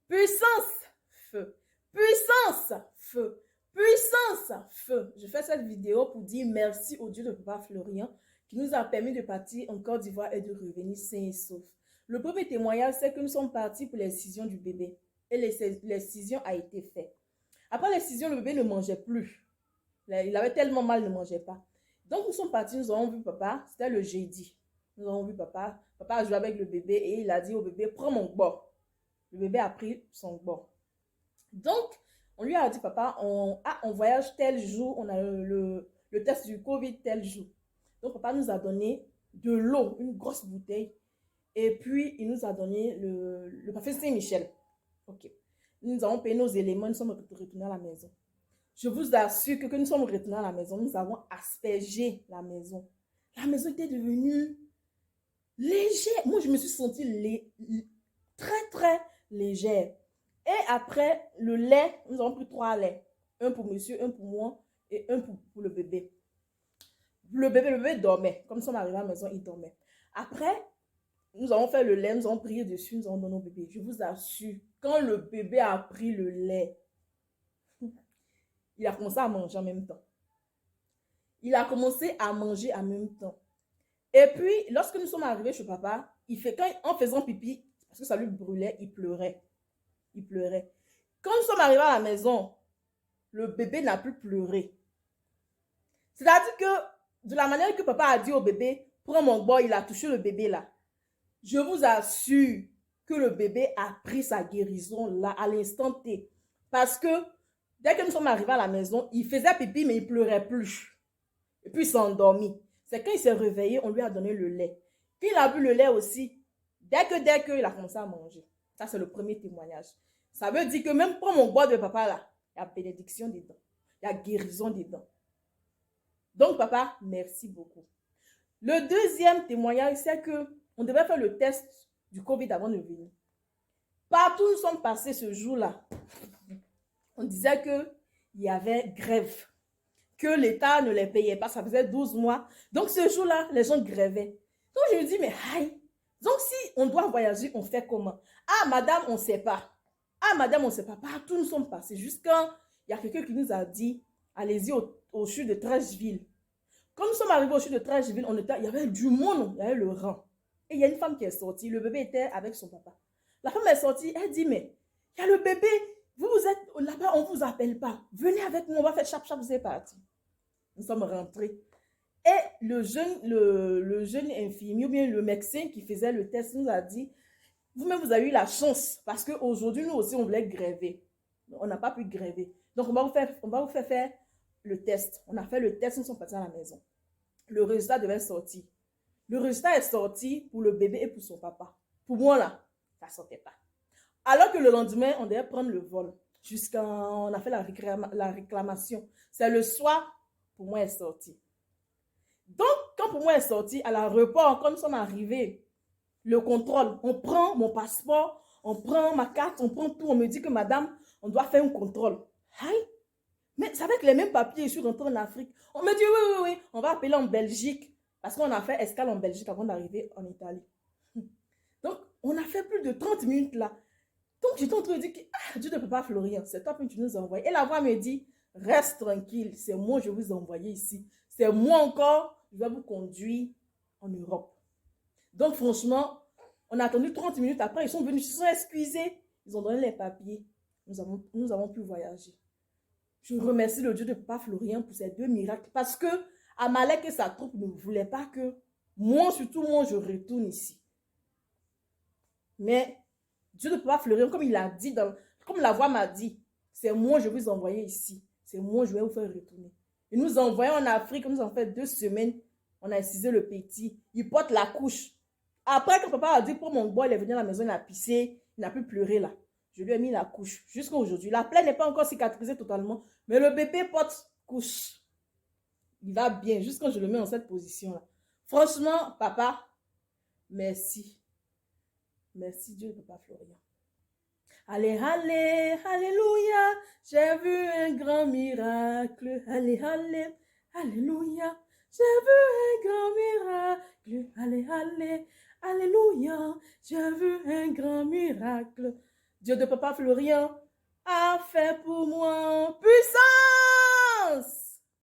Puissance, feu. Puissance, feu. Puissance, feu. Je fais cette vidéo pour dire merci au Dieu de Papa Florian qui nous a permis de partir en Côte d'Ivoire et de revenir sains et saufs. Le premier témoignage, c'est que nous sommes partis pour l'excision du bébé. Et l'excision a été faite. Après l'excision, le bébé ne mangeait plus. Il avait tellement mal, il ne mangeait pas. Donc nous sommes partis, nous avons vu papa, c'était le jeudi. Nous avons vu papa. Papa a joué avec le bébé et il a dit au bébé, prends mon bord. Le bébé a pris son bord. Donc, on lui a dit, papa, on voyage tel jour, on a le test du Covid tel jour. Donc, papa nous a donné de l'eau, une grosse bouteille. Et puis, il nous a donné le parfum Saint-Michel. Ok. Nous avons payé nos éléments, nous sommes retournés à la maison. Je vous assure que nous sommes retournés à la maison, nous avons aspergé la maison. La maison était devenue légère. Moi, je me suis sentie très, très légère. Et après, le lait, nous avons pris 3 laits. Un pour monsieur, un pour moi et un pour le bébé. Le bébé dormait. Comme ça, on arrivait à la maison, il dormait. Après, nous avons fait le lait, nous avons prié dessus, nous avons donné au bébé. Je vous assure, quand le bébé a pris le lait, il a commencé à manger en même temps. Il a commencé à manger en même temps. Et puis, lorsque nous sommes arrivés chez papa, en faisant pipi, parce que ça lui brûlait, il pleurait. Il pleurait. Quand nous sommes arrivés à la maison, le bébé n'a plus pleuré. C'est-à-dire que, de la manière que papa a dit au bébé, prends mon bord, il a touché le bébé là. Je vous assure que le bébé a pris sa guérison là, à l'instant T. Parce que, dès que nous sommes arrivés à la maison, il faisait pipi, mais il ne pleurait plus. Et puis, il s'est endormi. C'est quand il s'est réveillé, on lui a donné le lait. Puis, il a bu le lait aussi, dès que il a commencé à manger. Ça, c'est le premier témoignage. Ça veut dire que même pour mon bois de papa là, il y a bénédiction dedans. Il y a guérison dedans. Donc, papa, merci beaucoup. Le deuxième témoignage, c'est que on devait faire le test du Covid avant de venir. Partout où nous sommes passés ce jour-là, on disait qu'il y avait grève, que l'État ne les payait pas, ça faisait 12 mois. Donc, ce jour-là, les gens grévaient. Donc, je me dis, mais aïe, donc si on doit voyager, on fait comment? Ah, madame, on ne sait pas. Ah, madame, on ne sait pas. Partout, nous sommes passés. Jusqu'à, il y a quelqu'un qui nous a dit, allez-y au chute de Trècheville. Quand nous sommes arrivés au chute de Trècheville, il y avait du monde, il y avait le rang. Et il y a une femme qui est sortie, le bébé était avec son papa. La femme est sortie, elle dit, mais il y a le bébé, vous êtes là-bas, on ne vous appelle pas. Venez avec nous, on va faire chap-chap, vous êtes parti. Nous sommes rentrés. Et le jeune infirmier ou bien le médecin qui faisait le test nous a dit, vous-même, vous avez eu la chance parce qu'aujourd'hui, nous aussi, on voulait gréver. On n'a pas pu gréver. Donc, on va vous faire le test. On a fait le test, nous sommes partis à la maison. Le résultat devait sortir. Le résultat est sorti pour le bébé et pour son papa. Pour moi, là, ça ne sortait pas. Alors que le lendemain, on devait prendre le vol. On a fait la réclamation. C'est le soir, pour moi, est sorti. Donc, quand pour moi est sorti, à l'aéroport, quand nous sommes arrivés, le contrôle, on prend mon passeport, on prend ma carte, on prend tout, on me dit que madame, on doit faire un contrôle. Aïe, mais c'est avec les mêmes papiers, je suis rentrée en Afrique. On me dit oui, on va appeler en Belgique, parce qu'on a fait escale en Belgique avant d'arriver en Italie. Donc, on a fait plus de 30 minutes là. Donc, j'étais en train de dire que, ah, Dieu ne peut pas Florian, c'est toi que tu nous as envoyé. Et la voix me dit, reste tranquille, c'est moi je vous ai envoyé ici. C'est moi encore, je vais vous conduire en Europe. Donc, franchement, on a attendu 30 minutes après, ils sont venus, ils se sont excusés. Ils ont donné les papiers. Nous avons pu voyager. Je remercie le Dieu de Papa Florian pour ces 2 miracles. Parce que Amalek et sa troupe ne voulaient pas que moi, surtout moi, je retourne ici. Mais Dieu de Papa Florian, comme il a dit, comme la voix m'a dit, c'est moi, je vous ai envoyé ici. C'est moi, je vais vous faire retourner. Il nous a envoyé en Afrique, nous avons fait 2 semaines. On a excisé le petit. Il porte la couche. Après, quand papa a dit pour mon boy, il est venu à la maison, il a pissé, il n'a plus pleuré là. Je lui ai mis la couche jusqu'à aujourd'hui. La plaie n'est pas encore cicatrisée totalement, mais le bébé porte couche. Il va bien, juste quand je le mets dans cette position-là. Franchement, papa, merci. Merci Dieu, papa Florian. Allez, allez, alléluia, j'ai vu un grand miracle. Allez, allez, alléluia, j'ai vu un grand miracle. Allez, allez, alléluia, j'ai vu un grand miracle. Dieu de papa Florian a fait pour